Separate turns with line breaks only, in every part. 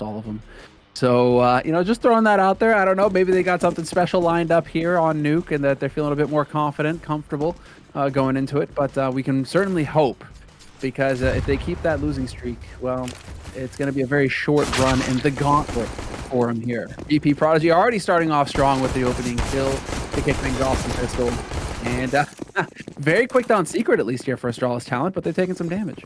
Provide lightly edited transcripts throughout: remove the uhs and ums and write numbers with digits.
all of them. So, you know, just throwing that out there. I don't know. Maybe they got something special lined up here on Nuke and that they're feeling a bit more confident, comfortable going into it. But we can certainly hope because if they keep that losing streak, well, it's going to be a very short run in the gauntlet for him here. VP Prodigy already starting off strong with the opening kill to kick things off some pistol. And very quick down secret, at least here for Astralis Talent, but they're taking some damage.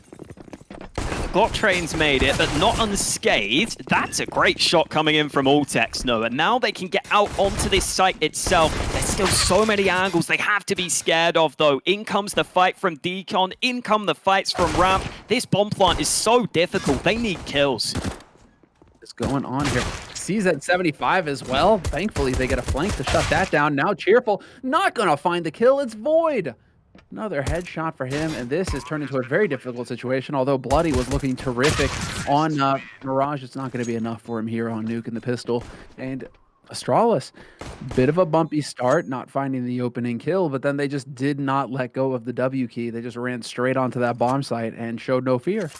Glock Train's made it, but not unscathed. That's a great shot coming in from Altex, Noah. Now they can get out onto this site itself. There's still so many angles they have to be scared of, though. In comes the fight from Deacon. In come the fights from Ramp. This bomb plant is so difficult. They need kills.
What's going on here? Sees at 75 as well. Thankfully, they get a flank to shut that down. Now Cheerful not going to find the kill. It's Void. Another headshot for him, and this has turned into a very difficult situation. Although Bloody was looking terrific on Mirage, it's not going to be enough for him here on Nuke and the pistol. And Astralis, bit of a bumpy start, not finding the opening kill, but then they just did not let go of the W key. They just ran straight onto that bomb site and showed no fear.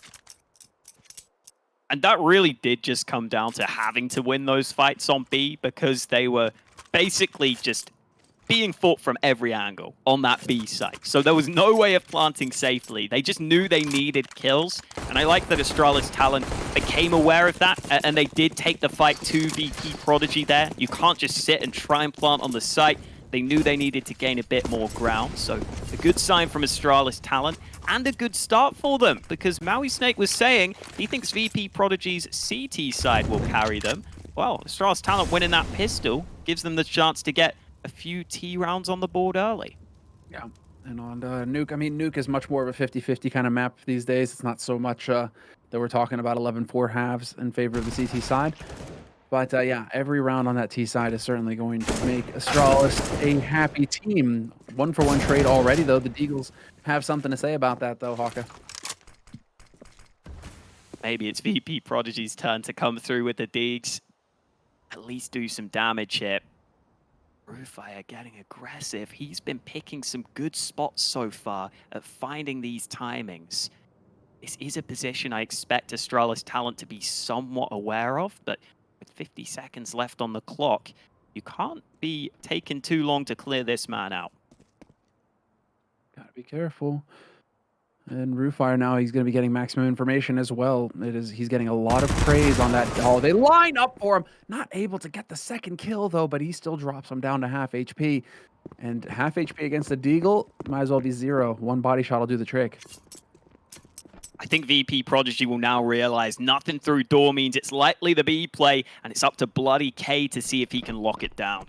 And that really did just come down to having to win those fights on B because they were basically just being fought from every angle on that B site. So there was no way of planting safely. They just knew they needed kills. And I like that Astralis Talent became aware of that, and they did take the fight to VP Prodigy there. You can't just sit and try and plant on the site. They knew they needed to gain a bit more ground. So a good sign from Astralis Talent and a good start for them because Maui Snake was saying he thinks VP Prodigy's CT side will carry them. Well, Astralis Talent winning that pistol gives them the chance to get a few T rounds on the board early.
Yeah, and on Nuke, I mean, Nuke is much more of a 50-50 kind of map these days. It's not so much that we're talking about 11-4 halves in favor of the CT side. But yeah, every round on that T side is certainly going to make Astralis a happy team. 1-for-1 trade already, though. The Deagles have something to say about that, though, Hawka.
Maybe it's VP Prodigy's turn to come through with the Deags. At least do some damage here. Rufire getting aggressive. He's been picking some good spots so far at finding these timings. This is a position I expect Astralis Talent to be somewhat aware of, but with 50 seconds left on the clock, you can't be taking too long to clear this man out.
Gotta be careful. And Rufire now, he's going to be getting maximum information as well. He's getting a lot of praise on that. Oh, they line up for him. Not able to get the second kill, though, but he still drops him down to half HP. And half HP against the Deagle, might as well be 0. One body shot will do the trick.
I think VP Prodigy will now realize nothing through door means it's likely the B play, and it's up to Bloody K to see if he can lock it down.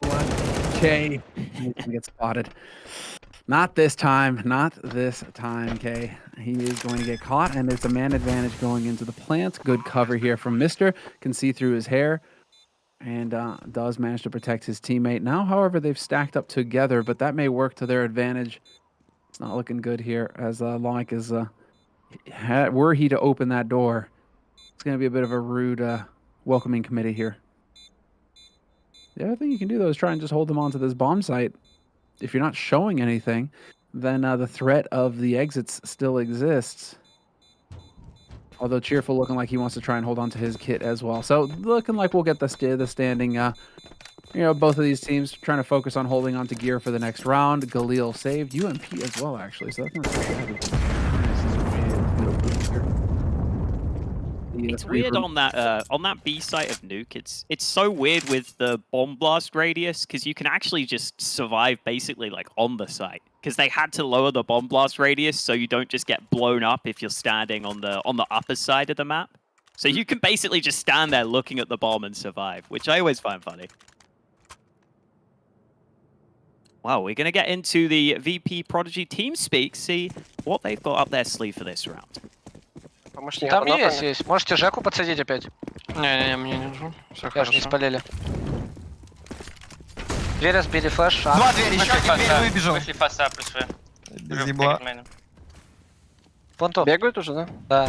Bloody K. He can get spotted. Not this time. Not this time, K. He is going to get caught, and it's a man advantage going into the plant. Good cover here from Mister. Can see through his hair, and does manage to protect his teammate. Now, however, they've stacked up together, but that may work to their advantage. It's not looking good here, as Lonik is... were he to open that door, it's going to be a bit of a rude welcoming committee here. The other thing you can do, though, is try and just hold them onto this bomb site. If you're not showing anything, then the threat of the exits still exists. Although Cheerful looking like he wants to try and hold on to his kit as well. So looking like we'll get the standing. You know, both of these teams trying to focus on holding on to gear for the next round. Galil saved UMP as well, actually. So that's not so bad.
It's weird on that B site of Nuke. It's so weird with the bomb blast radius because you can actually just survive basically like on the site because they had to lower the bomb blast radius so you don't just get blown up if you're standing on the upper side of the map. So you can basically just stand there looking at the bomb and survive, which I always find funny. Wow, we're gonna get into the VP Prodigy team speak, see what they've got up their sleeve for this round.
Там есть. Можете Жеку подсадить опять?
Не, мне не нужно. Все
Я же не
хорошо.
спалили. Дверь разбили, флеш.
Два двери, еще один дверь выбежал.
Вышли фаса плюс вы.
Без ебла.
Понто.
Бегают уже, да?
Да.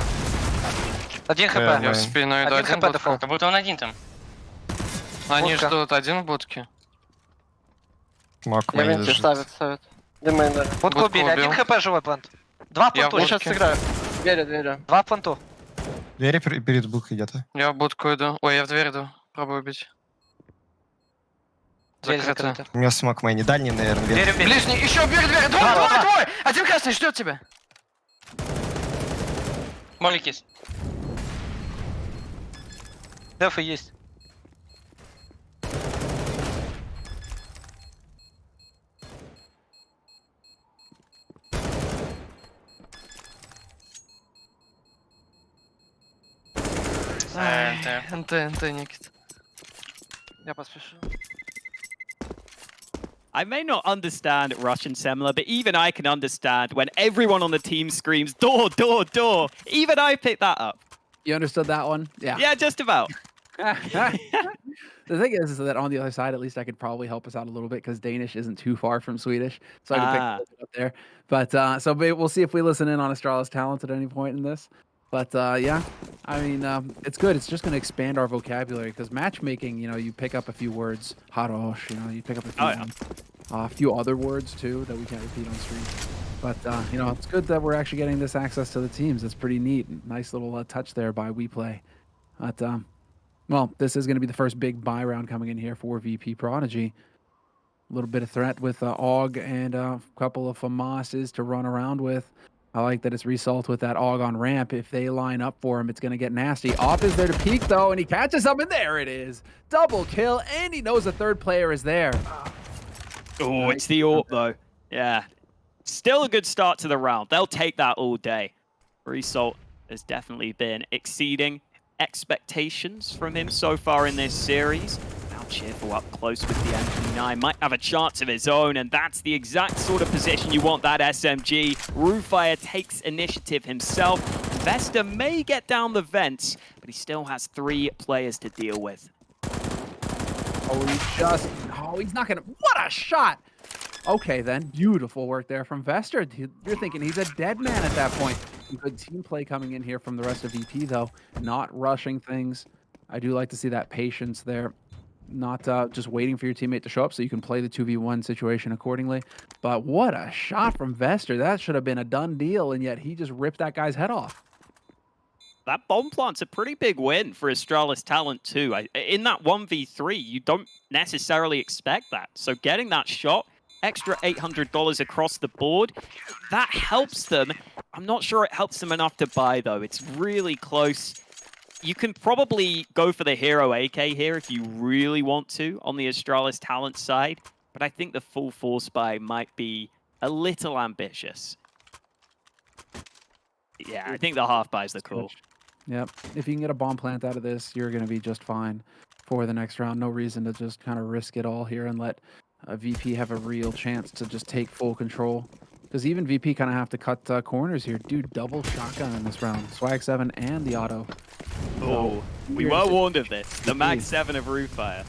Один хп.
Я в спину иду,
Один
один
хп
будка.
дефолт.
Как будто он один там. Они
Будка.
ждут один в будке.
Мак
Я
мейн
вентиль
лежит.
ставит. Дымейн, да.
Будку
Будку
убили. Один
убил.
хп живой плант. Два
Я
планту.
Я
в
сейчас
будке.
сыграю. Двери.
Два планту.
Двери перед будкой где-то.
Я в будку иду. Ой, я в дверь иду. Пробую убить.
Дверь
Закрыто.
закрыта.
У меня смог мейни. Дальний, наверное,
Дверь
вверх.
убит.
Ближний, еще дверь, дверь! Двое! Один красный ждет тебя!
Молик есть. Дефы есть.
НТ, Никит. Я поспешу.
I may not understand Russian Semler, but even I can understand when everyone on the team screams, door, door, door. Even I picked that up.
You understood that one? Yeah.
Yeah, just about.
The thing is that on the other side, at least I could probably help us out a little bit because Danish isn't too far from Swedish, so I can pick a little bit up there. But so we'll see if we listen in on Astralis talent at any point in this. But yeah, I mean, it's good. It's just going to expand our vocabulary because matchmaking, you know, you pick up a few words, harosh, you know, you pick up a few other words too that we can't repeat on stream. But you know, it's good that we're actually getting this access to the teams. It's pretty neat. Nice little touch there by WePlay. But well, this is going to be the first big buy round coming in here for VP Prodigy. A little bit of threat with AUG and a couple of FAMASs to run around with. I like that it's Result with that AUG on ramp. If they line up for him, it's going to get nasty. Op is there to peek, though, and he catches up, and there it is. Double kill, and he knows the third player is there.
Oh, it's the AWP, though. Yeah. Still a good start to the round. They'll take that all day. Result has definitely been exceeding expectations from him so far in this series. Now Cheerful up close with the MP9. Might have a chance of his own, and that's the exact sort of position you want that SMG. Roofire takes initiative himself. Vesta may get down the vents, but he still has 3 players to deal with.
Oh, he's not going to... What a shot! Okay, then. Beautiful work there from Vester. You're thinking he's a dead man at that point. Good team play coming in here from the rest of VP, though. Not rushing things. I do like to see that patience there. Not just waiting for your teammate to show up so you can play the 2v1 situation accordingly. But what a shot from Vester. That should have been a done deal, and yet he just ripped that guy's head off.
That bomb plant's a pretty big win for Astralis Talent too. In that 1v3, you don't necessarily expect that. So getting that shot, extra $800 across the board, that helps them. I'm not sure it helps them enough to buy, though. It's really close. You can probably go for the Hero AK here if you really want to on the Astralis Talent side, but I think the full force buy might be a little ambitious. Yeah, I think the half buy is the call.
Yep. If you can get a bomb plant out of this, you're going to be just fine for the next round. No reason to just kind of risk it all here and let VP have a real chance to just take full control. Because even VP kind of have to cut corners here. Dude, double shotgun in this round. Swag 7 and the auto.
Oh, we were warned of this. The Mag 7 of Roofire.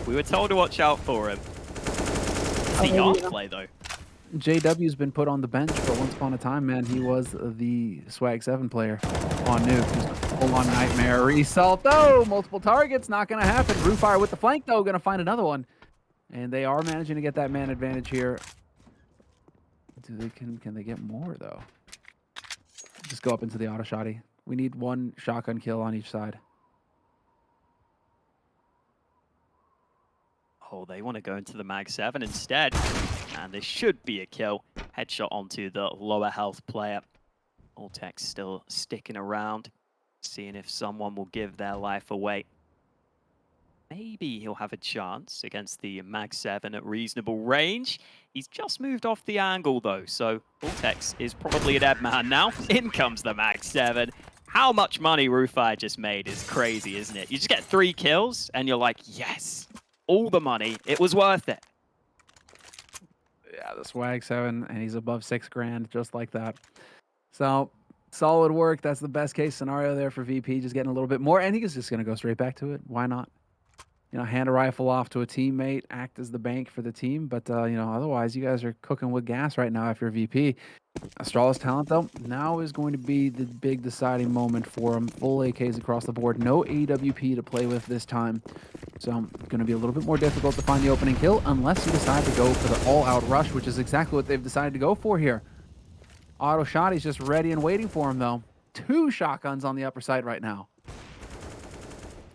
We were told to watch out for him. It's the yard play, though.
JW's been put on the bench, but once upon a time, man, he was the Swag 7 player on Nuke. Just a full-on nightmare. Result, though. Multiple targets, not going to happen. Roofire with the flank, though, going to find another one. And they are managing to get that man advantage here. Can they get more, though? Just go up into the auto shotty. We need one shotgun kill on each side.
Oh, they want to go into the Mag 7 instead. And this should be a kill. Headshot onto the lower health player. Alltech still sticking around, seeing if someone will give their life away. Maybe he'll have a chance against the Mag 7 at reasonable range. He's just moved off the angle, though, so Alltech is probably a dead man now. In comes the Mag 7. How much money Roofire just made is crazy, isn't it? You just get 3 kills, and you're like, yes, all the money. It was worth it.
Yeah, the Swag 7, and he's above 6 grand, just like that. So, solid work. That's the best case scenario there for VP, just getting a little bit more. And he's just going to go straight back to it. Why not? You know, hand a rifle off to a teammate, act as the bank for the team. But, you know, otherwise, you guys are cooking with gas right now if you're VP. Astralis Talent, though, now is going to be the big deciding moment for him. Full AKs across the board. No AWP to play with this time. So, going to be a little bit more difficult to find the opening kill unless you decide to go for the all-out rush, which is exactly what they've decided to go for here. Auto shot, he's just ready and waiting for him, though. 2 shotguns on the upper side right now.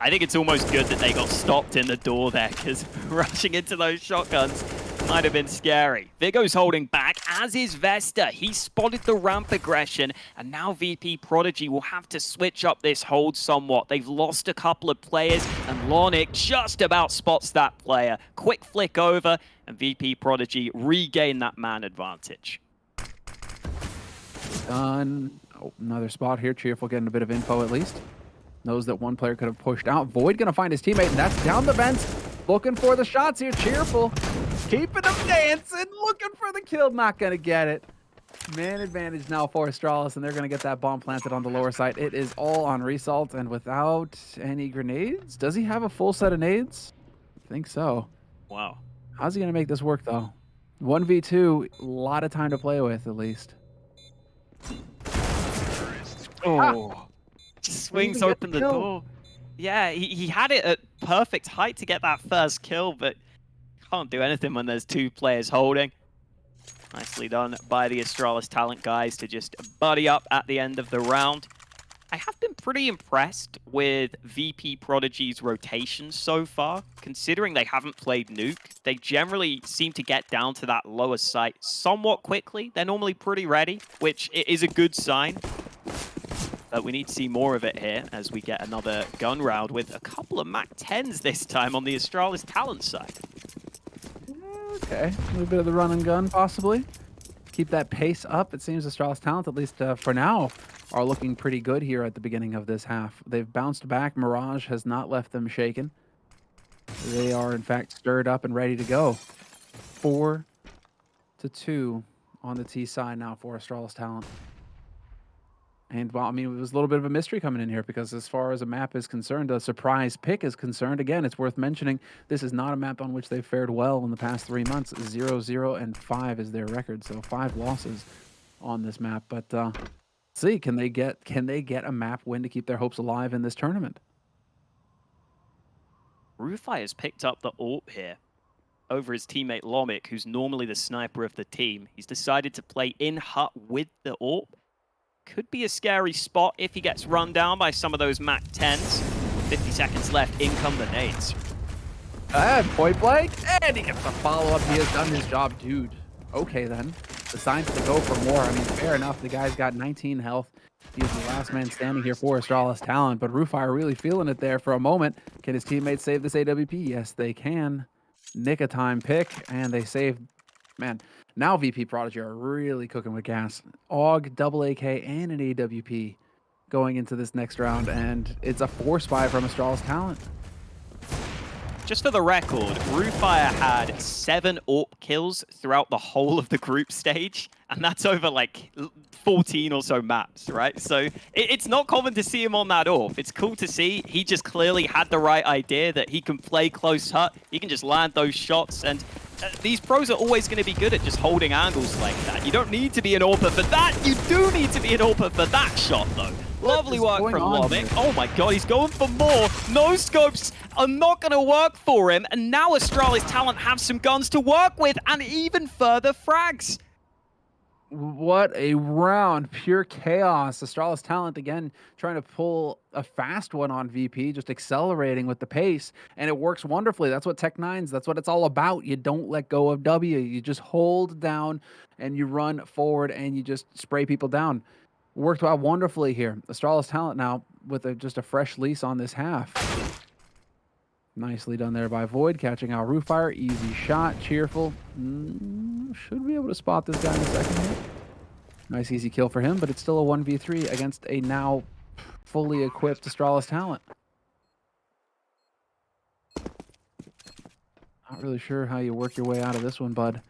I think it's almost good that they got stopped in the door there, because rushing into those shotguns might have been scary. Vigo's holding back, as is Vesta. He spotted the ramp aggression, and now VP Prodigy will have to switch up this hold somewhat. They've lost a couple of players, and Lonic just about spots that player. Quick flick over, and VP Prodigy regain that man advantage.
Done. Oh, another spot here. Cheerful getting a bit of info at least. Knows that one player could have pushed out. Void gonna find his teammate, and that's down the vents. Looking for the shots here. Cheerful. Keeping them dancing. Looking for the kill. Not gonna get it. Man advantage now for Astralis, and they're gonna get that bomb planted on the lower side. It is all on Result, and without any grenades. Does he have a full set of nades? I think so.
Wow.
How's he gonna make this work though? 1v2, a lot of time to play with at least.
Oh. Just swings
even get
open
the
the
kill.
door. Yeah, he had it at perfect height to get that first kill, but can't do anything when there's 2 players holding. Nicely done by the Astralis Talent guys to just buddy up at the end of the round. I have been pretty impressed with VP Prodigy's rotations so far, considering they haven't played Nuke. They generally seem to get down to that lower site somewhat quickly. They're normally pretty ready, which is a good sign. But we need to see more of it here as we get another gun round with a couple of MAC-10s this time on the Astralis Talent side.
Okay, a little bit of the run and gun possibly. Keep that pace up. It seems Astralis Talent, at least for now, are looking pretty good here at the beginning of this half. They've bounced back. Mirage has not left them shaken. They are, in fact, stirred up and ready to go. 4-2 on the T side now for Astralis Talent. And, well, I mean, it was a little bit of a mystery coming in here because as far as a map is concerned, a surprise pick is concerned, again, it's worth mentioning this is not a map on which they've fared well in the past 3 months. 0-0-5 is their record, so 5 losses on this map. But let's see, can they get a map win to keep their hopes alive in this tournament?
Rufai has picked up the AWP here over his teammate Lomik, who's normally the sniper of the team. He's decided to play in hut with the AWP. Could be a scary spot if he gets run down by some of those MAC-10s. 50 seconds left, in come the nades.
Point blank, and he gets the follow-up. He has done his job, dude. Okay, then. Decides to go for more. I mean, fair enough. The guy's got 19 health. He's the last man standing here for Astralis Talent, but Rufai really feeling it there for a moment. Can his teammates save this AWP? Yes, they can. Nick a time pick, and they save. Man, now VP Prodigy are really cooking with gas. AUG, double AK, and an AWP going into this next round, and it's a force buy from Astralis Talent.
Just for the record, Rufire had 7 AWP kills throughout the whole of the group stage, and that's over like 14 or so maps, right? So it's not common to see him on that AWP. It's cool to see. He just clearly had the right idea that he can play close hut, he can just land those shots, and these pros are always going to be good at just holding angles like that. You don't need to be an AWPer for that. You do need to be an AWPer for that shot, though. Lovely work from Lomik. Oh my god, he's going for more. No scopes are not going to work for him. And now Astralis Talent have some guns to work with and even further frags.
What a round. Pure chaos. Astralis Talent, again, trying to pull a fast one on VP, just accelerating with the pace. And it works wonderfully. That's what Tech9's, that's what it's all about. You don't let go of W. You just hold down and you run forward and you just spray people down. Worked out wonderfully here. Astralis Talent now with just a fresh lease on this half. Nicely done there by Void, catching out Rufire. Easy shot, cheerful. Should be able to spot this guy in a second here. Nice easy kill for him, but it's still a 1v3 against a now fully equipped Astralis Talent. Not really sure how you work your way out of this one, bud.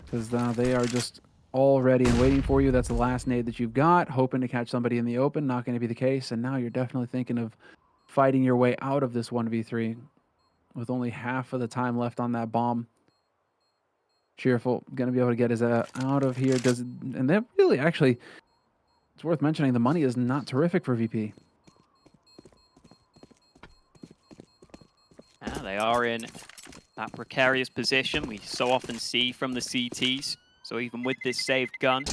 Because they are just all ready and waiting for you. That's the last nade that you've got. Hoping to catch somebody in the open. Not going to be the case. And now you're definitely thinking of fighting your way out of this 1v3 with only half of the time left on that bomb. Cheerful going to be able to get his out of here. And they're really, actually, it's worth mentioning, the money is not terrific for VP.
Yeah, they are in that precarious position we so often see from the CTs. So even with this saved gun,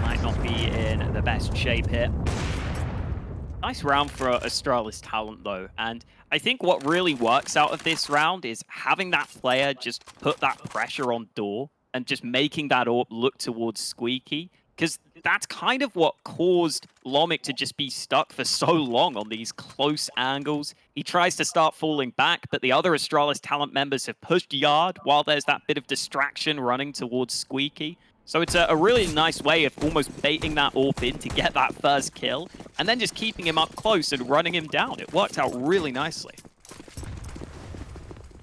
might might not be in the best shape here. Nice round for Astralis Talent, though. And I think what really works out of this round is having that player just put that pressure on Door and just making that AWP look towards Squeaky. Because that's kind of what caused Lomik to just be stuck for so long on these close angles. He tries to start falling back, but the other Astralis Talent members have pushed Yard while there's that bit of distraction running towards Squeaky. So it's a really nice way of almost baiting that AWP in to get that first kill, and then just keeping him up close and running him down. It worked out really nicely.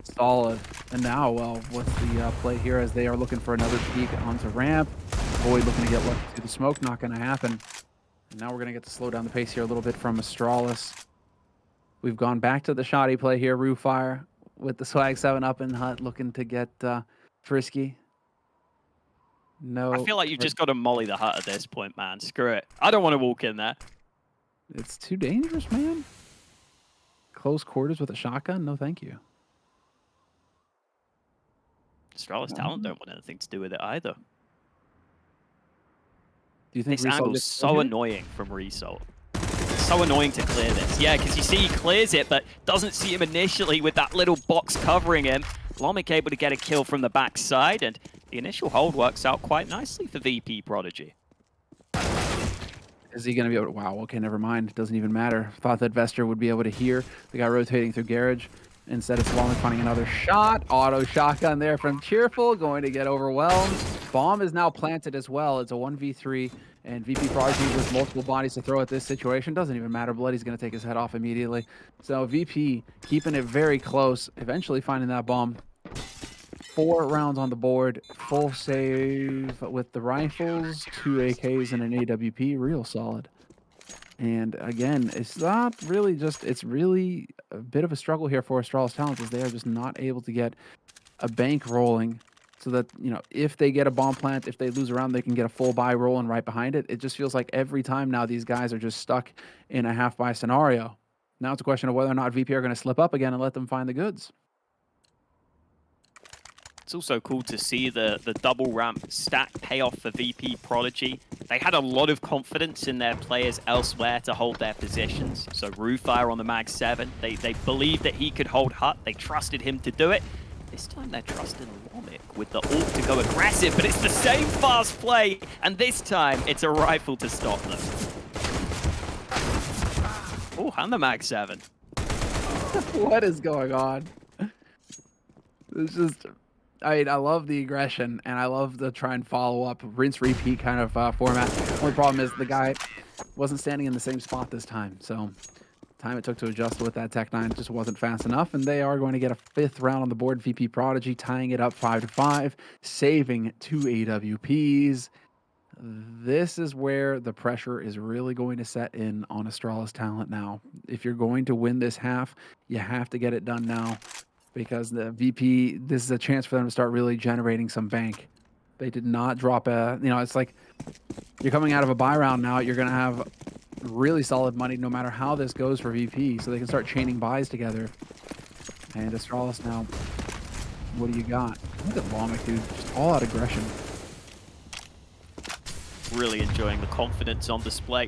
Solid. And now, well, what's the play here as they are looking for another peek onto ramp? Void looking to get lucky through the smoke, not going to happen. And now we're going to get to slow down the pace here a little bit from Astralis. We've gone back to the shoddy play here, Roofire, with the Swag 7 up in Hut, looking to get frisky. No.
I feel like you've just got to molly the Hut at this point, man. Screw it. I don't want to walk in there.
It's too dangerous, man. Close quarters with a shotgun? No, thank you.
Astralis Talent don't want anything to do with it either.
Do you think
This
Result
angle's
gets
so
cleared?
annoying from Result. It's so annoying to clear this. Yeah, because you see he clears it, but doesn't see him initially with that little box covering him. Lomik able to get a kill from the backside, and the initial hold works out quite nicely for VP Prodigy.
Is he going to be able to... Wow, okay, never mind. It doesn't even matter. Thought that Vester would be able to hear the guy rotating through Garage. Instead, it's Lomik finding another shot. Auto shotgun there from Cheerful, going to get overwhelmed. Bomb is now planted as well. It's a 1v3, and VP Prodigy with multiple bodies to throw at this situation. Doesn't even matter. Bloody's going to take his head off immediately. So VP keeping it very close, eventually finding that bomb. 4 rounds on the board, full save with the rifles, 2 AKs and an AWP, real solid. And again, it's not really just, it's really a bit of a struggle here for Astralis Talent as they are just not able to get a bank rolling so that, you know, if they get a bomb plant, if they lose a round, they can get a full buy rolling right behind it. It just feels like every time now these guys are just stuck in a half buy scenario. Now it's a question of whether or not VP are going to slip up again and let them find the goods.
It's also cool to see the double ramp stack payoff for VP Prodigy. They had a lot of confidence in their players elsewhere to hold their positions. So Roofire on the Mag 7, they believed that he could hold Hut. They trusted him to do it. This time they're trusting Lomik with the ult to go aggressive, but it's the same fast play, and this time it's a rifle to stop them. Oh, and the Mag 7.
What is going on? It's just... I mean, I love the aggression, and I love the try and follow up, rinse, repeat kind of format. Only problem is the guy wasn't standing in the same spot this time, so the time it took to adjust with that Tech-9 just wasn't fast enough, and they are going to get a 5th round on the board. VP Prodigy tying it up 5-5, saving 2 AWPs. This is where the pressure is really going to set in on Astralis Talent now. If you're going to win this half, you have to get it done now. Because the VP, this is a chance for them to start really generating some bank. They did not drop a, you know, it's like you're coming out of a buy round now. You're going to have really solid money no matter how this goes for VP. So they can start chaining buys together. And Astralis now, what do you got? Look at Lomik, dude. Just all out aggression.
Really enjoying the confidence on display.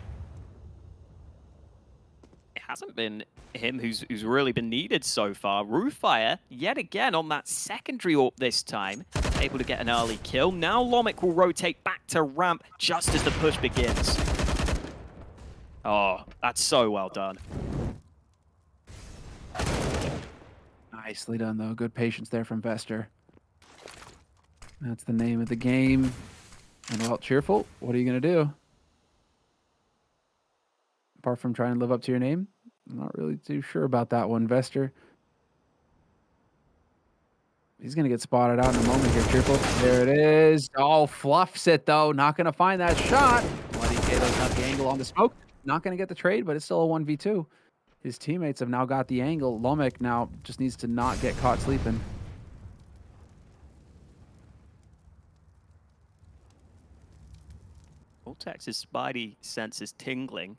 It hasn't been him who's really been needed so far. Roofire, yet again on that secondary AWP this time, able to get an early kill. Now Lomik will rotate back to ramp just as the push begins. Oh, that's so well done.
Nicely done, though. Good patience there from Vester. That's the name of the game. And, well, Cheerful, what are you going to do? Apart from trying to live up to your name? I'm not really too sure about that one, Vester. He's going to get spotted out in a moment here, Cheerful. There it is. Oh, fluffs it, though. Not going to find that shot. Bloody Kato's got the angle on the smoke. Not going to get the trade, but it's still a 1v2. His teammates have now got the angle. Lomik now just needs to not get caught sleeping.
Vortex's spidey sense is tingling.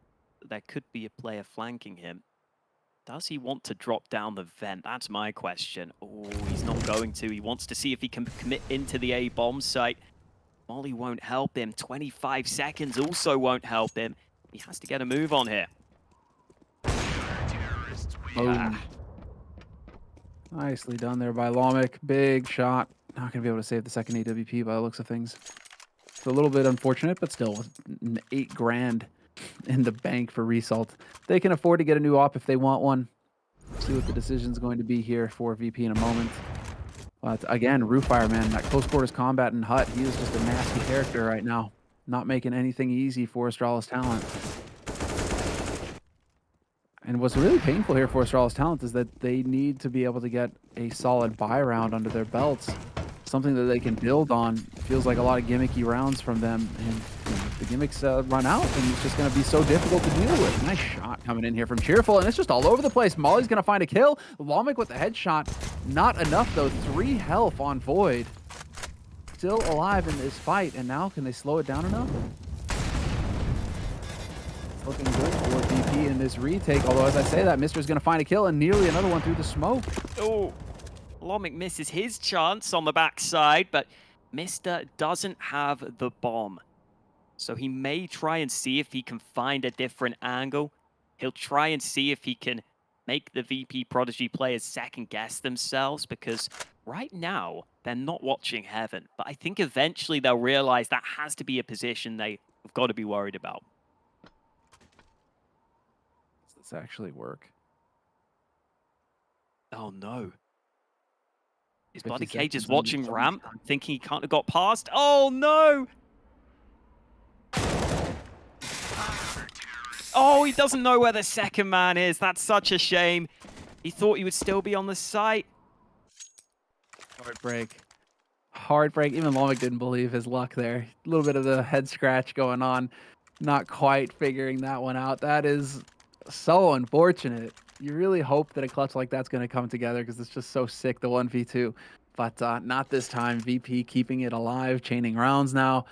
There could be a player flanking him. Does he want to drop down the vent? That's my question. Oh, he's not going to. He wants to see if he can commit into the A bomb site. Molly won't help him. 25 seconds also won't help him. He has to get a move on here.
Boom. Nicely done there by Lomic. Big shot. Not going to be able to save the second AWP by the looks of things. It's a little bit unfortunate, but still, $8 grand in the bank for Result. They can afford to get a new op if they want one. See what the decision's going to be here for VP in a moment. But again, Roofire, man, that close quarters combat in Hut, he is just a nasty character right now. Not making anything easy for Astralis Talent. And what's really painful here for Astralis Talent is that they need to be able to get a solid buy round under their belts. Something that they can build on. Feels like a lot of gimmicky rounds from them. And you know, the gimmicks run out, and it's just going to be so difficult to deal with. Nice shot coming in here from Cheerful, and it's just all over the place. Molly's going to find a kill. Lomic with the headshot. Not enough, though. 3 health on Void. Still alive in this fight, and now can they slow it down enough? Looking good for VP in this retake, although as I say that, Mister's going to find a kill and nearly another one through the smoke.
Oh, Lomic misses his chance on the backside, but Mister doesn't have the bomb. So he may try and see if he can find a different angle. He'll try and see if he can make the VP Prodigy players second guess themselves, because right now they're not watching Heaven. But I think eventually they'll realize that has to be a position they've got to be worried about.
Does this actually work?
Oh no. Is
50
Bloody K
seconds
just
on
watching
the
ramp,
time.
thinking he can't have got past? Oh no! Oh, he doesn't know where the second man is. That's such a shame. He thought he would still be on the site.
Heartbreak. Heartbreak. Even Lomic didn't believe his luck there. A little bit of the head scratch going on. Not quite figuring that one out. That is so unfortunate. You really hope that a clutch like that's going to come together because it's just so sick, the 1v2. But not this time. VP keeping it alive, chaining rounds now.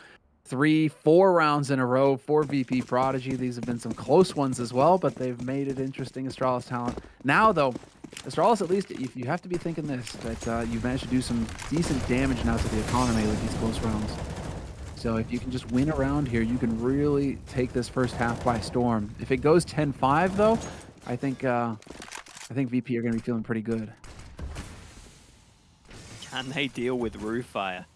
3-4 rounds in a row for VP Prodigy. These have been some close ones as well, but they've made it interesting, Astralis Talent. Now, though, Astralis, at least, if you have to be thinking this, that you've managed to do some decent damage now to the economy with these close rounds. So if you can just win around here, you can really take this first half by storm. If it goes 10-5, though, I think VP are going to be feeling pretty good.
Can they deal with Roofire?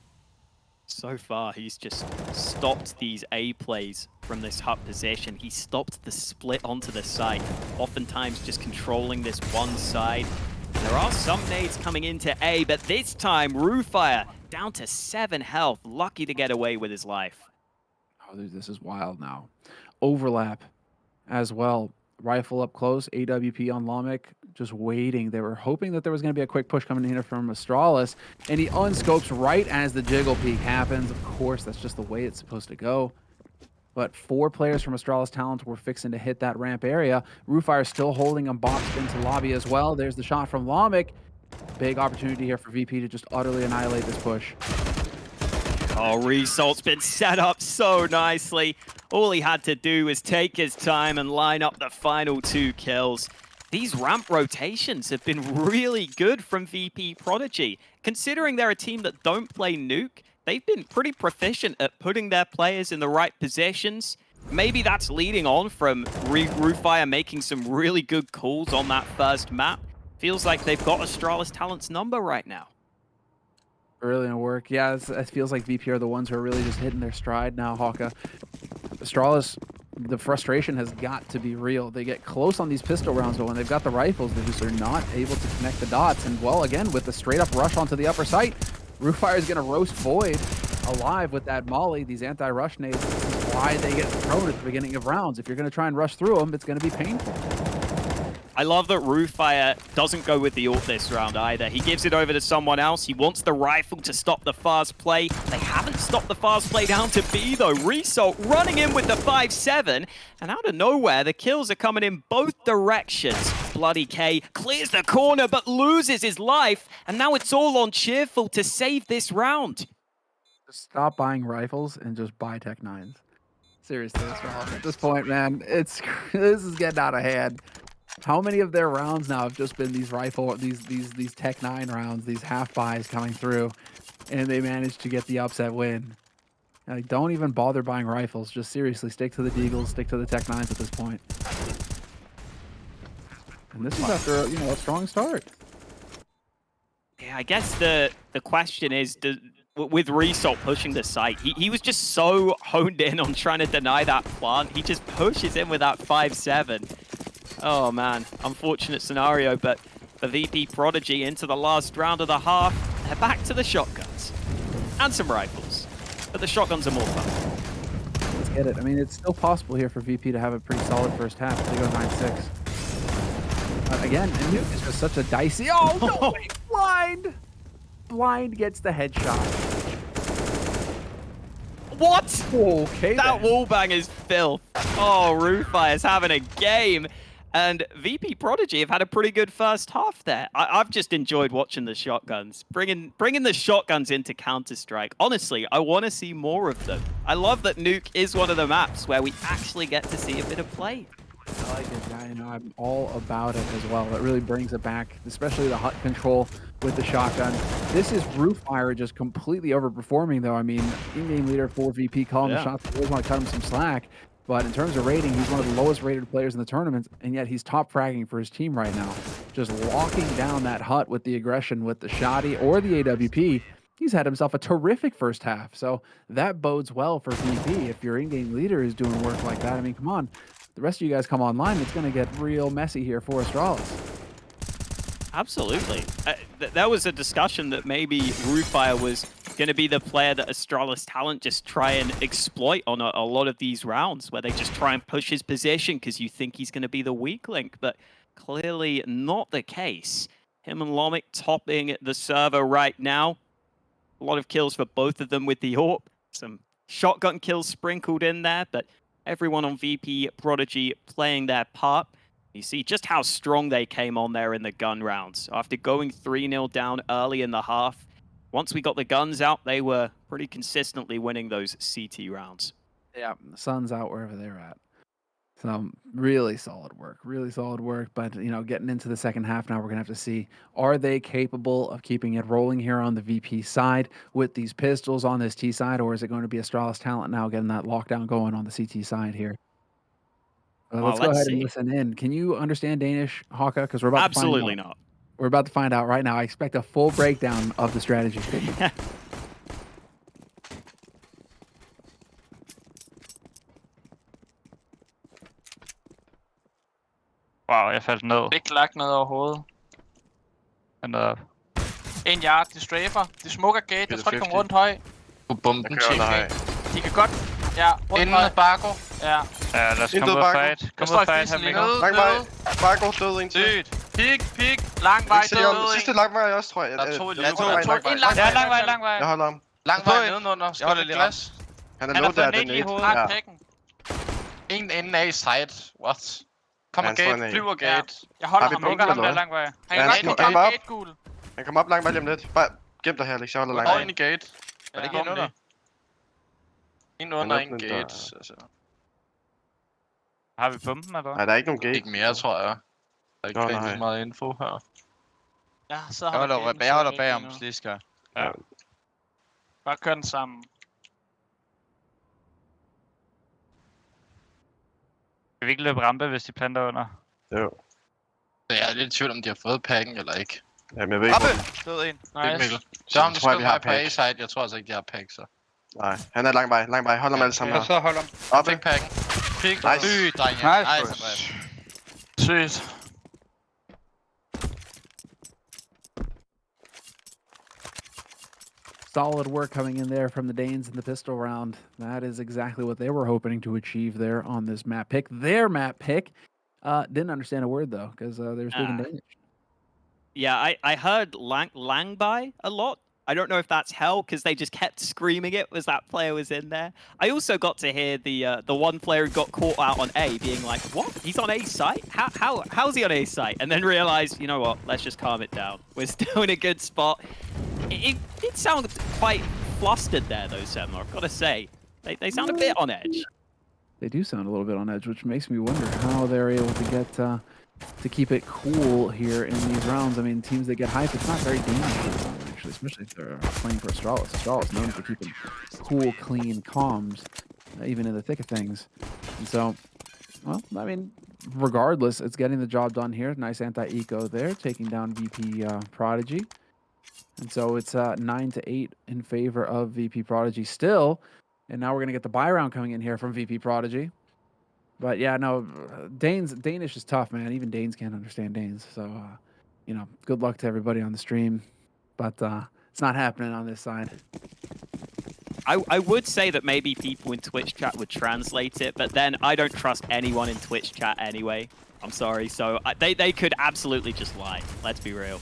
So far, he's just stopped these A plays from this Hut position. He stopped the split onto the side, oftentimes just controlling this one side. There are some nades coming into A, but this time, Roofire down to 7 health, lucky to get away with his life.
Oh, dude, this is wild now. Overlap as well. Rifle up close, AWP on Lomic, just waiting. They were hoping that there was going to be a quick push coming in here from Astralis, and he unscopes right as the jiggle peek happens. Of course, that's just the way it's supposed to go. But 4 players from Astralis Talent were fixing to hit that ramp area. Roofire still holding him boxed into lobby as well. There's the shot from Lomic. Big opportunity here for VP to just utterly annihilate this push.
Oh, Resalt's been set up so nicely. All he had to do was take his time and line up the final 2 kills. These ramp rotations have been really good from VP Prodigy. Considering they're a team that don't play Nuke, they've been pretty proficient at putting their players in the right positions. Maybe that's leading on from Roofire making some really good calls on that first map. Feels like they've got Astralis Talent's number right now.
Brilliant work. Yeah, it feels like VP are the ones who are really just hitting their stride now, Hawka. Astralis, the frustration has got to be real. They get close on these pistol rounds, but when they've got the rifles, they just are not able to connect the dots. And, well, again, with the straight-up rush onto the upper site, Roofire is going to roast Void alive with that molly. These anti-rush nades, this is why they get thrown at the beginning of rounds. If you're going to try and rush through them, it's going to be painful.
I love that Roofire doesn't go with the ult this round either. He gives it over to someone else. He wants the rifle to stop the fast play. They haven't stopped the fast play down to B though. Result running in with the 5-7. And out of nowhere, the kills are coming in both directions. Bloody K clears the corner but loses his life. And now it's all on Cheerful to save this round.
Just stop buying rifles and just buy Tech 9s. Seriously, Astralis, at this point, man, this is getting out of hand. How many of their rounds now have just been these rifle, these Tech 9 rounds, these half buys coming through, and they managed to get the upset win? Like, don't even bother buying rifles. Just seriously, stick to the Deagles, stick to the Tech 9s at this point. And this is after, a strong start.
Yeah, I guess the question is, with Result pushing the site, he was just so honed in on trying to deny that plant. He just pushes in with that 5-7. Oh man, unfortunate scenario, but the VP Prodigy into the last round of the half. They're back to the shotguns and some rifles, but the shotguns are more fun.
Let's get it. I mean, it's still possible here for VP to have a pretty solid first half. They go 9-6. Again, and Nuke is just such a dicey. Oh, no way! Blind! Blind gets the headshot.
What?
Okay,
That wallbang is filth. Oh, Rufai is having a game. And VP Prodigy have had a pretty good first half there. I've just enjoyed watching the shotguns. Bringing the shotguns into Counter-Strike. Honestly, I want to see more of them. I love that Nuke is one of the maps where we actually get to see a bit of play.
I like it. I'm all about it as well. It really brings it back, especially the hut control with the shotgun. This is Rufire just completely overperforming, though. I mean, in-game leader for VP calling the shots. I always want to cut him some slack. But in terms of rating, he's one of the lowest rated players in the tournament, and yet he's top fragging for his team right now. Just locking down that hut with the aggression with the Shoddy or the AWP. He's had himself a terrific first half. So that bodes well for VP. If your in-game leader is doing work like that, I mean, come on. The rest of you guys come online, it's going to get real messy here for Astralis.
Absolutely. There was a discussion that maybe Rufire was going to be the player that Astralis Talent just try and exploit on a lot of these rounds, where they just try and push his position because you think he's going to be the weak link, but clearly not the case. Him and Lomik topping the server right now. A lot of kills for both of them with the AWP. Some shotgun kills sprinkled in there, but everyone on VP Prodigy playing their part. You see just how strong they came on there in the gun rounds. After going 3-0 down early in the half, once we got the guns out, they were pretty consistently winning those CT rounds.
Yeah, the sun's out wherever they're at. So really solid work, really solid work. But, getting into the second half now, we're going to have to see, are they capable of keeping it rolling here on the VP side with these pistols on this T side, or is it going to be Astralis Talent now getting that lockdown going on the CT side here? Let's go ahead and listen in. Can you understand Danish, Haka? Because we're about to find out.
Absolutely not.
We're about to find out right now. I expect a full breakdown of the strategy.
Wow, jeg faldt ned.
Ikke lagt noget overhovedet.
Han er...
En yard, de strafer. De smukker gate. Jeg tror, de kommer rundt høj.
Bomben tjekker.
De kan godt... Ja, rundt
Inden
høj.
Barco.
Ja.
Ja, lad os komme ud og fight. Kom ud og fight ham, Mikkel.
Lang vej. Barco død en til.
Sygt. Pik. Lang vej død.
Sidste lang vej også, tror jeg.
Der er to i
Ja,
to. En lang vej.
Ja, lang vej.
Jeg holder ham.
Lang vej nedenunder.
Jeg holder lige
glas.
Han er low der, den et.
Har pækken.
En ende af i side. What? Kommer
Ja, han
gate,
står
flyver gate.
Jeg holder
Har vi
ham.
bunker
Lukker ham
eller
der
hvad?
lang vej. Han
Ja,
kan
han
godt
skal
komme
op.
gate gul.
Han kommer op lang vej lige om lidt. Bare gem dig her, Alex. Jeg holder lang vej.
Ind i gate.
Er det
ikke
ikke
under? En under,
Han
en
åbner
gate.
der.
Altså.
Har vi pumpen, eller?
Nej, der er ikke nogen gate.
Ikke mere, tror jeg. Der er ikke
Nå,
rigtig
nej.
så meget info her.
Ja, så
Jeg
har
holder bag om Slisker.
Bare kør den sammen.
Kan vi ikke løbe rampe, hvis de planter under?
Jo.
Så jeg er lidt i tvivl om, de har fået pakken eller ikke.
Jamen, jeg ved ikke,
Rappe! Død en.
Ikke
Nice.
Mikkel. Så om du
tror jeg,
skal
vi har
være på
pack.
A-side, jeg tror altså ikke, de har pack, så.
Nej, han er lang vej. Lang vej. Hold ham alle sammen her.
Så hold ham.
Oppe.
Fik pakken. Pik.
Nice.
Sygt, drenge.
Nice,
Nice,
boys.
Andreas. Sygt.
Solid work coming in there from the Danes in the pistol round. That is exactly what they were hoping to achieve there on this map pick. Their map pick. Didn't understand a word, though, because they were speaking Danish.
Yeah, I heard Langbai a lot. I don't know if that's hell because they just kept screaming it as that player was in there. I also got to hear the one player who got caught out on A being like, "What? He's on A site? How's he on A site?" And then realized, you know what? Let's just calm it down. We're still in a good spot. It sounded quite flustered there, though, Semler. I've got to say, they sound a bit on edge.
They do sound a little bit on edge, which makes me wonder how they're able to get to keep it cool here in these rounds. I mean, teams that get hype, it's not very dangerous. actually, especially if they're playing for Astralis. Astralis known for keeping cool, clean comms, even in the thick of things. And so, well, I mean, regardless, it's getting the job done here. Nice anti-eco there, taking down VP Prodigy. And so it's 9-8 in favor of VP Prodigy still. And now we're going to get the buy round coming in here from VP Prodigy. But yeah, no, Danish is tough, man. Even Danes can't understand Danes. So, you know, good luck to everybody on the stream. But it's not happening on this side.
I would say that maybe people in Twitch chat would translate it, but then I don't trust anyone in Twitch chat anyway. I'm sorry. So they could absolutely just lie. Let's be real.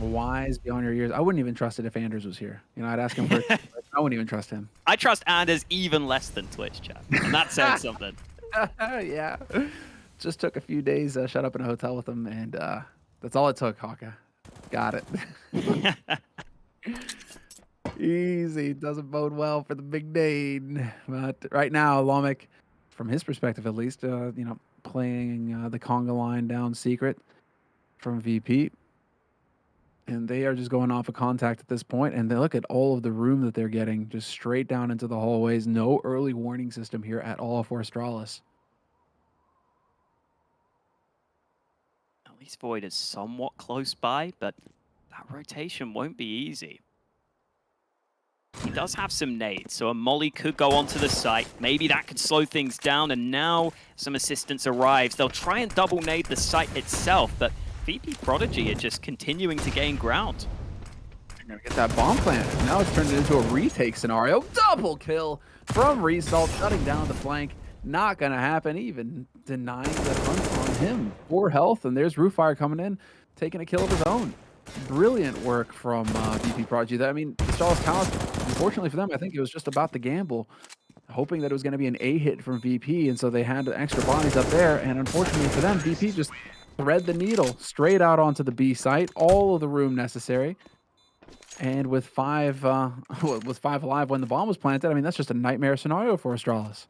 Wise beyond your years. I wouldn't even trust it if Anders was here. You know, I'd ask him for I wouldn't even trust him.
I trust Anders even less than Twitch chat. And that says something.
Yeah. Just took a few days, shut up in a hotel with him, and that's all it took, Hawka. Got it. Easy. Doesn't bode well for the big Dane. But right now, Lomic, from his perspective at least, you know, playing the conga line down secret from VP. And they are just going off of contact at this point, and they look at all of the room that they're getting, just straight down into the hallways. No early warning system here at all for Astralis.
At least Void is somewhat close by, but that rotation won't be easy. He does have some nades, so a molly could go onto the site. Maybe that could slow things down, and now some assistance arrives. They'll try and double nade the site itself, but VP Prodigy are just continuing to gain ground.
They're going to get that bomb planted. Now it's turned into a retake scenario. Double kill from Result, shutting down the flank. Not going to happen, even denying the hunt on him. 4 health, and there's Roofire coming in, taking a kill of his own. Brilliant work from VP Prodigy. I mean, Astralis Talent, unfortunately for them, I think it was just about the gamble, hoping that it was going to be an A hit from VP, and so they had extra bodies up there, and unfortunately for them, VP just thread the needle straight out onto the B site, all of the room necessary. And with 5 alive when the bomb was planted, I mean, that's just a nightmare scenario for Astralis.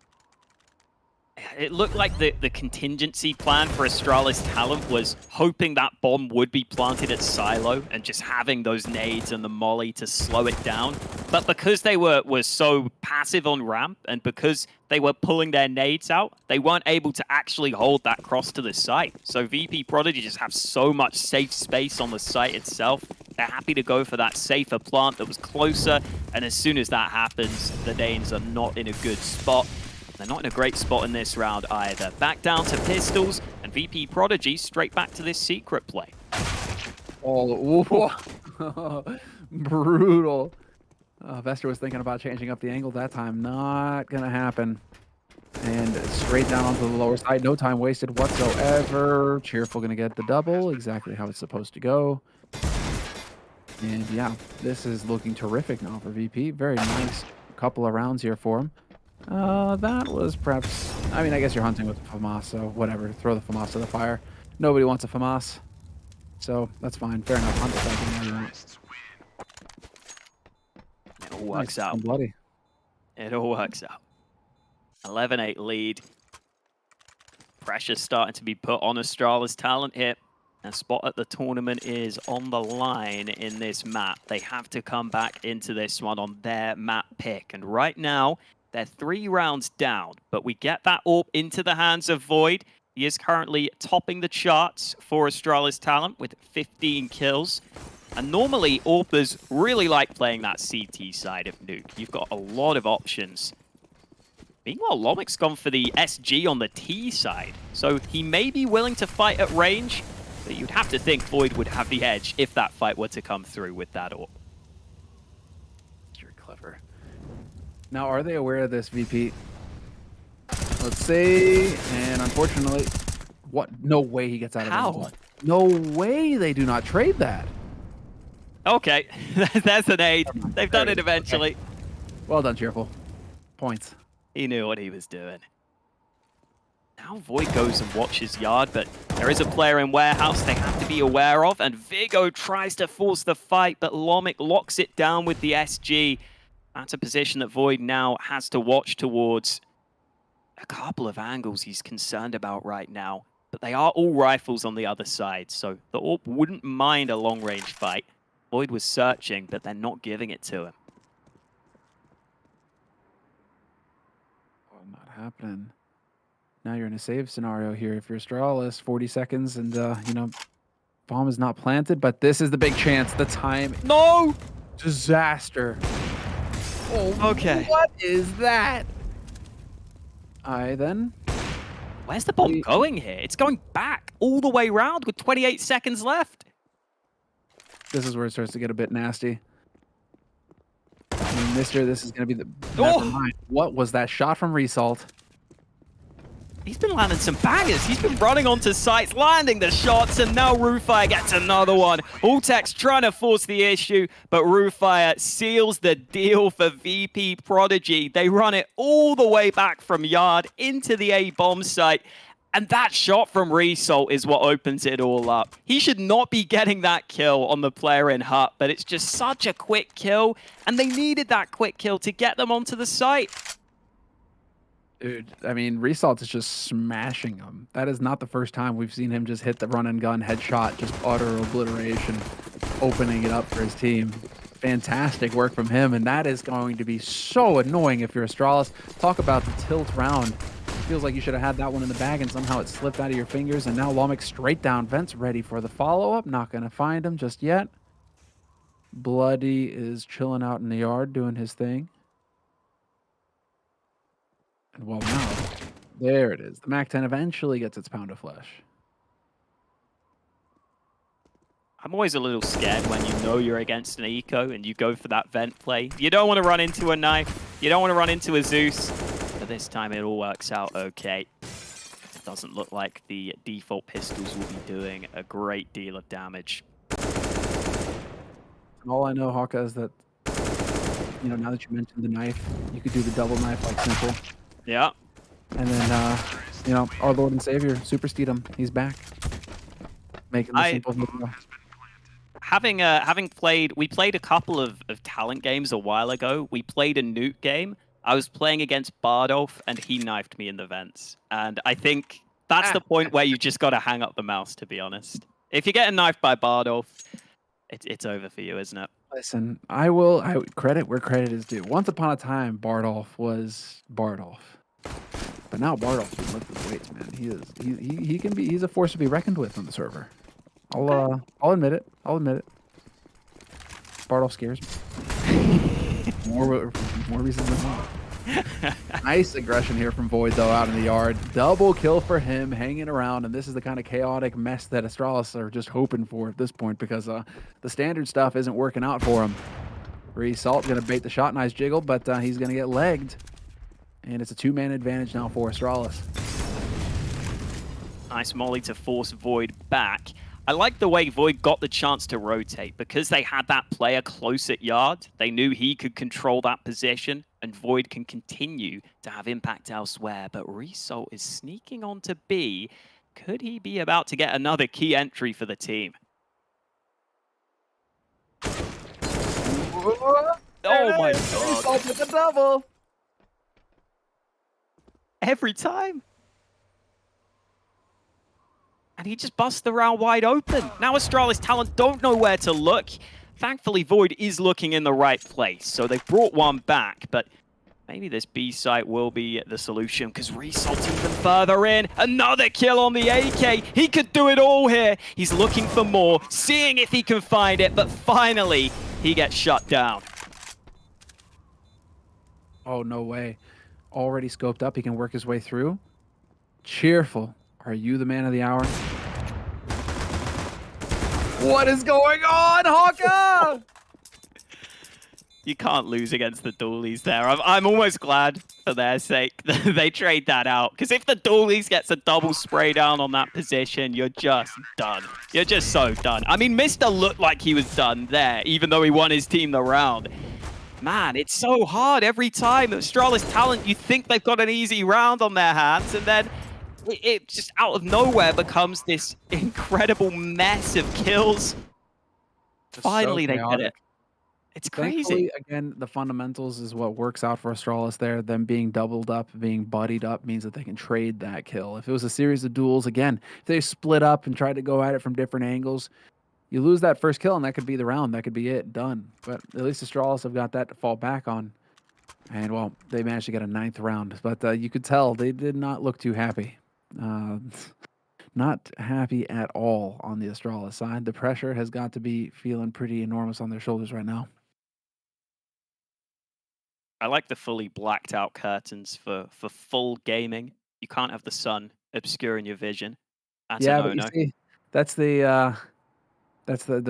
It looked like the contingency plan for Astralis Talent was hoping that bomb would be planted at Silo and just having those nades and the molly to slow it down. But because they were so passive on ramp and because they were pulling their nades out, they weren't able to actually hold that cross to the site. So VP Prodigy just have so much safe space on the site itself. They're happy to go for that safer plant that was closer. And as soon as that happens, the Danes are not in a good spot. They're not in a great spot in this round either. Back down to pistols, and VP Prodigy straight back to this secret play.
Oh, brutal. Vester was thinking about changing up the angle that time. Not going to happen. And straight down onto the lower side. No time wasted whatsoever. Cheerful going to get the double. Exactly how it's supposed to go. And yeah, this is looking terrific now for VP. Very nice couple of rounds here for him. That was perhaps... I mean, I guess you're hunting with the FAMAS, so whatever. Throw the FAMAS to the fire. Nobody wants a FAMAS. So, that's fine. Fair enough. Hunt with that game you want.
It all works out.
Bloody.
It all works out. 11-8 lead. Pressure starting to be put on Astralis Talent here. A spot at the tournament is on the line in this map. They have to come back into this one on their map pick. And right now, they're 3 rounds down, but we get that AWP into the hands of Void. He is currently topping the charts for Astralis Talent with 15 kills. And normally, AWPers really like playing that CT side of Nuke. You've got a lot of options. Meanwhile, Lomic's gone for the SG on the T side. So he may be willing to fight at range, but you'd have to think Void would have the edge if that fight were to come through with that AWP.
You're clever. Now, are they aware of this, VP? Let's see. And unfortunately, what? No way he gets out of
How?
No way they do not trade that.
Okay, there's an aid. They've done it eventually.
Okay. Well done, Cheerful. Points.
He knew what he was doing. Now Void goes and watches Yard, but there is a player in Warehouse they have to be aware of, and Vigo tries to force the fight, but Lomic locks it down with the SG. That's a position that Void now has to watch towards. A couple of angles he's concerned about right now, but they are all rifles on the other side, so the AWP wouldn't mind a long-range fight. Void was searching, but they're not giving it to him.
Oh, not happening. Now you're in a save scenario here. If you're Astralis, 40 seconds, and bomb is not planted, but this is the big chance. The time.
No!
Disaster. Oh,
Okay.
What is that? Then.
Where's the bomb going here? It's going back all the way around with 28 seconds left.
This is where it starts to get a bit nasty. I mean, Mister, this is going to be the.
Oh!
Never mind. What was that shot from Result?
He's been landing some bangers. He's been running onto sites, landing the shots, and now Roofire gets another one. Ultex trying to force the issue, but Roofire seals the deal for VP Prodigy. They run it all the way back from Yard into the A bomb site, and that shot from Result is what opens it all up. He should not be getting that kill on the player in Hut, but it's just such a quick kill, and they needed that quick kill to get them onto the site.
Dude, I mean, Result is just smashing him. That is not the first time we've seen him just hit the run and gun headshot, just utter obliteration, opening it up for his team. Fantastic work from him, and that is going to be so annoying if you're Astralis. Talk about the tilt round. Feels like you should have had that one in the bag, and somehow it slipped out of your fingers, and now Lomik straight down vents, ready for the follow-up. Not going to find him just yet. Bloody is chilling out in the yard, doing his thing. And well, now, there it is. The MAC-10 eventually gets its pound of flesh.
I'm always a little scared when you know you're against an eco and you go for that vent play. You don't want to run into a knife. You don't want to run into a Zeus. But this time it all works out okay. It doesn't look like the default pistols will be doing a great deal of damage.
All I know, Hawka, is that, you know, now that you mentioned the knife, you could do the double knife like Simple.
Yeah.
And then, you know, our Lord and Savior, Super Steedham, he's back. Making the Simple video.
Having played, we played a couple of talent games a while ago. We played a Nuke game. I was playing against Bardolph, and he knifed me in the vents. And I think that's the point where you just got to hang up the mouse, to be honest. If you get knifed by Bardolph, it's over for you, isn't it?
Listen, I would credit where credit is due. Once upon a time, Bardolph was Bardolph. But now Bardolph's been lifting the weights, man. He can be, he's a force to be reckoned with on the server. I'll admit it. I'll admit it. Bardolph scares me. more reasons than one. Nice aggression here from Void, though, out in the yard. Double kill for him, hanging around, and this is the kind of chaotic mess that Astralis are just hoping for at this point, because the standard stuff isn't working out for him. Result going to bait the shot. Nice jiggle, but he's going to get legged. And it's a two-man advantage now for Astralis.
Nice molly to force Void back. I like the way Void got the chance to rotate. Because they had that player close at yard, they knew he could control that position, and Void can continue to have impact elsewhere. But Result is sneaking on to B. Could he be about to get another key entry for the team? Oh my god.
Result with the double.
Every time. And he just busts the round wide open. Now Astralis talent don't know where to look. Thankfully, Void is looking in the right place. So they brought one back, but maybe this B site will be the solution, because Result even further in. Another kill on the AK. He could do it all here. He's looking for more, seeing if he can find it, but finally, he gets shut down.
Oh, no way. Already scoped up. He can work his way through. Cheerful. Are you the man of the hour? What is going on, Hawka?
You can't lose against the Doolies there. I'm almost glad for their sake that they trade that out. Because if the Doolies gets a double spray down on that position, you're just done. You're just so done. I mean, Mr. looked like he was done there, even though he won his team the round. Man, it's so hard every time. Astralis talent, you think they've got an easy round on their hands, and then it just out of nowhere becomes this incredible mess of kills. Finally, they get it. It's crazy.
Thankfully, again, the fundamentals is what works out for Astralis there. Them being doubled up, being buddied up means that they can trade that kill. If it was a series of duels, again, if they split up and tried to go at it from different angles, You lose that first kill, and that could be the round. That could be it, done. But at least Astralis have got that to fall back on. And, well, they managed to get a 9th round. But you could tell they did not look too happy. Not happy at all on the Astralis side. The pressure has got to be feeling pretty enormous on their shoulders right now.
I like the fully blacked out curtains for full gaming. You can't have the sun obscuring your vision. That's
Yeah,
a
but
no-no.
you see, that's the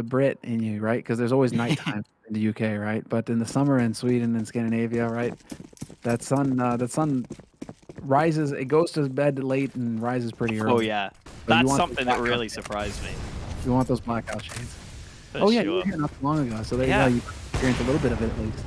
Brit in you, right? Because there's always nighttime in the UK, right? But in the summer in Sweden and Scandinavia, right? That sun rises. It goes to bed late and rises pretty early.
Oh yeah,
So you
that's
want
something
those
that really
blackouts.
surprised me.
You want those blackout shades?
For
Oh yeah, you
sure.
were here not too long ago. So there
Yeah.
you go. You experienced a little bit of it at least.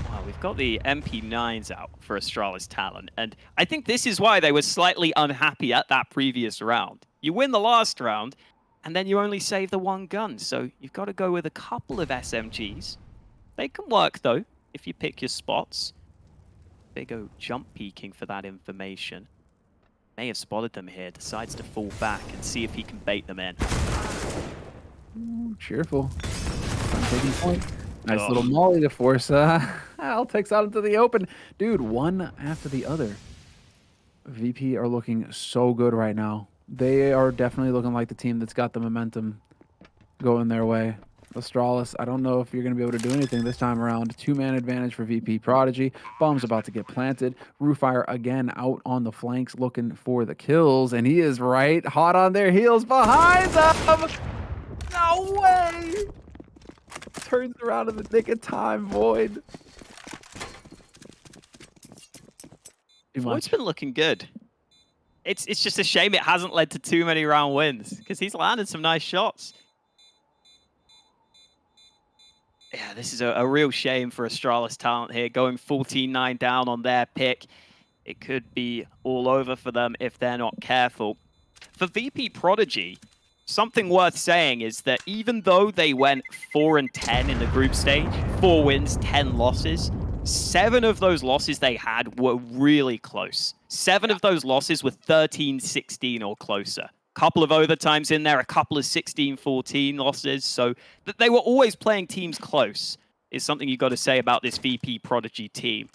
Wow, we've got the MP9s out for Astralis Talon, and I think this is why they were slightly unhappy at that previous round. You win the last round, and then you only save the one gun, so you've got to go with a couple of SMGs. They can work, though, if you pick your spots. They go jump peeking for that information. May have spotted them here, decides to fall back and see if he can bait them in.
Ooh, cheerful. Sun taking point. Nice
Oh.
little molly to force Altex out into the open. Dude, one after the other. VP are looking so good right now. They are definitely looking like the team that's got the momentum going their way. Astralis, I don't know if you're going to be able to do anything this time around. 2-man advantage for VP Prodigy. Bomb's about to get planted. Roofire again out on the flanks looking for the kills, and he is right hot on their heels behind them. No way! Turns around in the nick of time, Void. Too
Floyd's
much.
been looking good. It's just a shame it hasn't led to too many round wins, because he's landed some nice shots. Yeah, this is a real shame for Astralis Talent here, going 14-9 down on their pick. It could be all over for them if they're not careful. For VP Prodigy, something worth saying is that even though they went 4-10 in the group stage, 4 wins, 10 losses, 7 of those losses they had were really close. 7 of those losses were 13-16 or closer. Couple of overtimes in there, a couple of 16-14 losses. So they were always playing teams close is something you've got to say about this VP Prodigy team.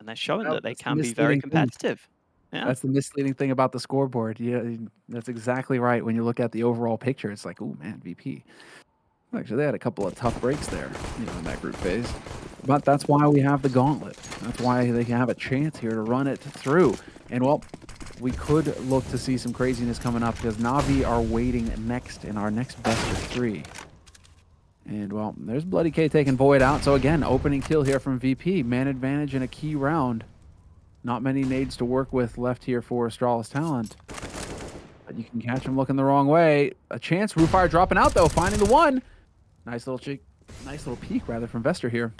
And they're showing
Well,
that they
that's the
can be very
misleading thing.
competitive. Yeah.
That's the misleading thing about the scoreboard. Yeah, that's exactly right. When you look at the overall picture, it's like, oh man, VP. Actually, they had a couple of tough breaks there, in that group phase. But that's why we have the gauntlet. That's why they can have a chance here to run it through. And well, we could look to see some craziness coming up because Na'Vi are waiting next in our next best of 3. And well, there's Bloody K taking Void out. So again, opening kill here from VP. Man advantage in a key round. Not many nades to work with left here for Astralis Talent. But you can catch him looking the wrong way. A chance. Roofire dropping out though, finding the one. Nice little peek rather from Vester here.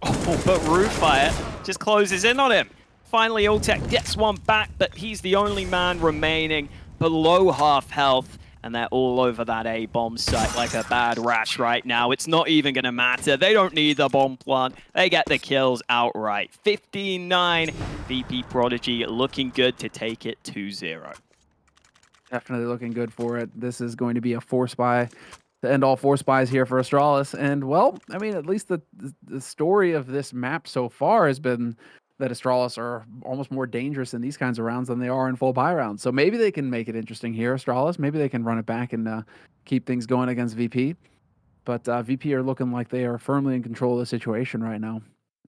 Oh, but Roofire just closes in on him. Finally, Ultek gets one back, but he's the only man remaining below half health. And they're all over that A-bomb site like a bad rash right now. It's not even going to matter. They don't need the bomb plant. They get the kills outright. 15-9. VP Prodigy looking good to take it 2-0.
Definitely looking good for it. This is going to be a 4-spy to end all 4 spies here for Astralis. And well, I mean, at least the story of this map so far has been that Astralis are almost more dangerous in these kinds of rounds than they are in full buy rounds. So maybe they can make it interesting here, Astralis. Maybe they can run it back and keep things going against VP. But VP are looking like they are firmly in control of the situation right now.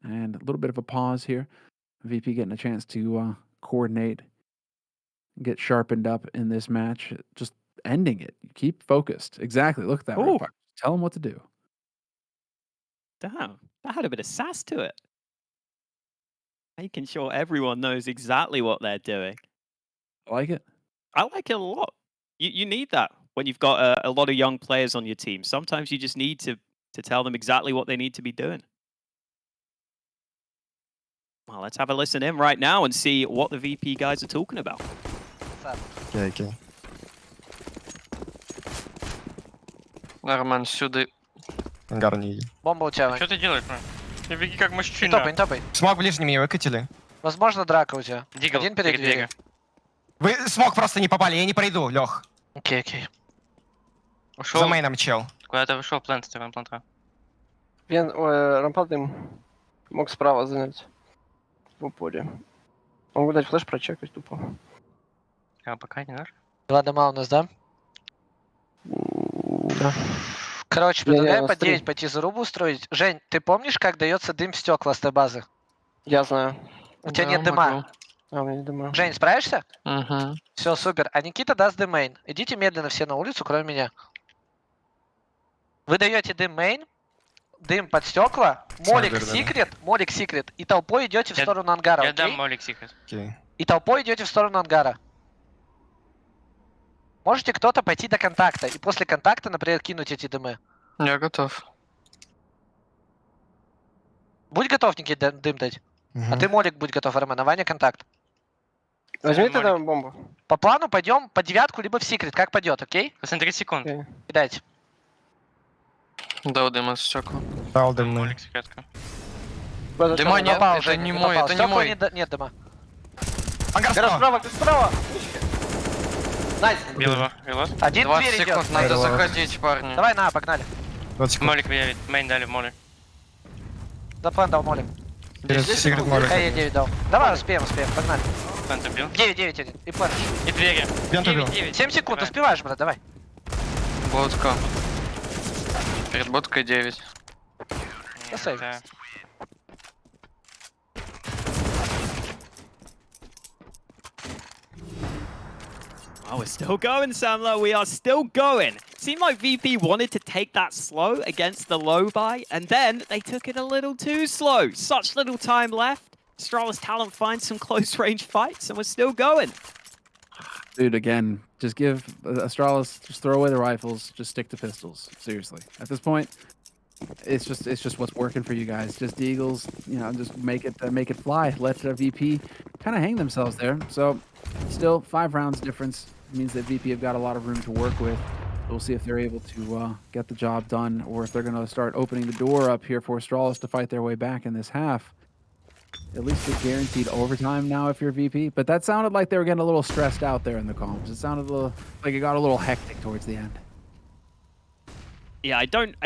And a little bit of a pause here. VP getting a chance to coordinate, get sharpened up in this match. Just ending it. Keep focused. Exactly. Look at that.
Ooh.
Tell them what to do.
Damn, that had a bit of sass to it. Making sure everyone knows exactly what they're doing.
I like it.
I like it a lot. You need that when you've got a lot of young players on your team. Sometimes you just need to tell them exactly what they need to be doing. Well, let's have a listen in right now and see what the VP guys are talking about.
Окей.
Нормально, сюда.
Ангар не видит.
Бомба у тебя, Вань.
Что ты делаешь, Вань? Ты беги как
Не
мужчина.
топай, не топай.
Смог ближними выкатили.
Возможно, драка у тебя.
Дигл,
Один перед дверью.
Вы смог просто не попали, я не пройду, Лех.
Окей, окей.
За
Ушел.
мейном чел.
Куда-то вышел плент, сторону плента.
Рампад дым. Мог справа занять. В упоре. Могу дать флеш прочекать тупо.
А пока не наш.
2 дома у нас, да? Да.
Короче,
Не-не,
предлагаю
у
по
нас 3.
9 пойти зарубу устроить. Жень, ты помнишь, как дается дым в стекла с той базы?
Я знаю.
У тебя
Да,
нет дыма.
могу. А, у меня нет дыма.
Жень, справишься?
Угу.
Все, супер. А Никита даст дым мейн. Идите медленно все на улицу, кроме меня. Вы даете дым мейн, дым под стекла, молик
Сандер, да.
секрет, и толпой идете в
Я-
сторону ангара,
Я
окей?
дам молик секрет.
Окей.
И толпой идете в сторону ангара. Можете кто-то пойти до контакта и после контакта, например, кинуть эти дымы.
Я готов.
Будь готов, Никита, дым дать. А
Мгм.
ты, молик, будь готов, Роман. А Ваня контакт.
Возьми
Молик.
тогда бомбу.
По плану пойдем по 9 либо в секрет, как пойдет, окей?
Посмотри секунд.
Окей.
Кидайте.
Да, дыма с стекла.
Дал дым.
Молик секретка.
Дыма нет,
Попал,
это
Женя,
не
ты
мой,
попал.
это не
Стекла
мой.
Нет дыма.
Ангар
Гора
справа.
справа.
Найс.
Белого. Релос.
Один
20
дверь
секунд,
идет.
надо
Здорово.
заходить, парни.
Давай, на, погнали.
20 секунд.
Молик выявит. Мейн дали в молик.
За план дал молик.
Через секрет молик.
Хай 9 дал. Давай, успеем, погнали.
Плент убил.
9 один. И план.
И двери.
Вент убил.
7 секунд,
Давай.
успеваешь, брат, давай.
Бодка. Перед бодкой 9.
Да, сейв.
Да.
Oh, we're still going, Samlo. We are still going. Seemed like VP wanted to take that slow against the low buy, and then they took it a little too slow. Such little time left. Astralis Talent finds some close-range fights, and we're still going.
Dude, again, just give Astralis, just throw away the rifles, just stick to pistols. Seriously, at this point, it's just what's working for you guys. Just Deagles, you know, just make it fly. Let VP kind of hang themselves there. So, still 5 rounds difference means that VP have got a lot of room to work with. We'll see if they're able to get the job done, or if they're going to start opening the door up here for Astralis to fight their way back in this half. At least get guaranteed overtime now if you're VP. But that sounded like they were getting a little stressed out there in the comms. It sounded a little like it got a little hectic towards the end.
Yeah, I don't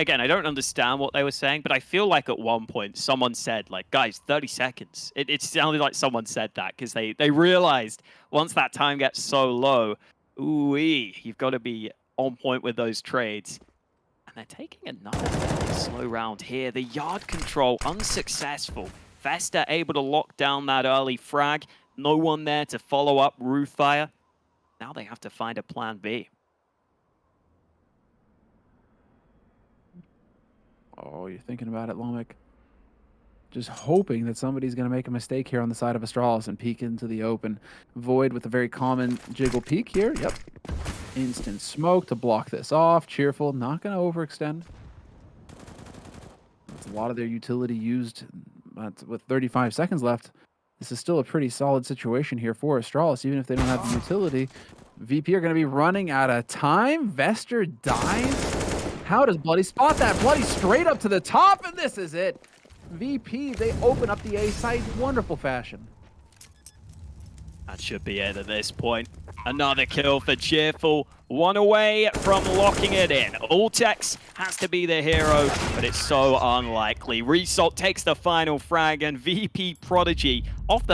understand what they were saying, but I feel like at one point someone said, like, guys, 30 seconds. It sounded like someone said that because they realized once that time gets so low, ooh-wee, you've got to be on point with those trades. And they're taking another very slow round here. The yard control unsuccessful. Vesta able to lock down that early frag. No one there to follow up roof fire. Now they have to find a plan B.
Oh, you're thinking about it, Lomic. Just hoping that somebody's going to make a mistake here on the side of Astralis and peek into the open. Void with a very common jiggle peek here. Yep. Instant smoke to block this off. Cheerful, not going to overextend. That's a lot of their utility used with 35 seconds left. This is still a pretty solid situation here for Astralis, even if they don't have the utility. VP are going to be running out of time. Vester dies. How does Bloody spot that? Bloody straight up to the top, and this is it. VP, they open up the A site in wonderful fashion.
That should be it at this point. Another kill for Cheerful. One away from locking it in. Ultex has to be the hero, but it's so unlikely. Result takes the final frag, and VP Prodigy off the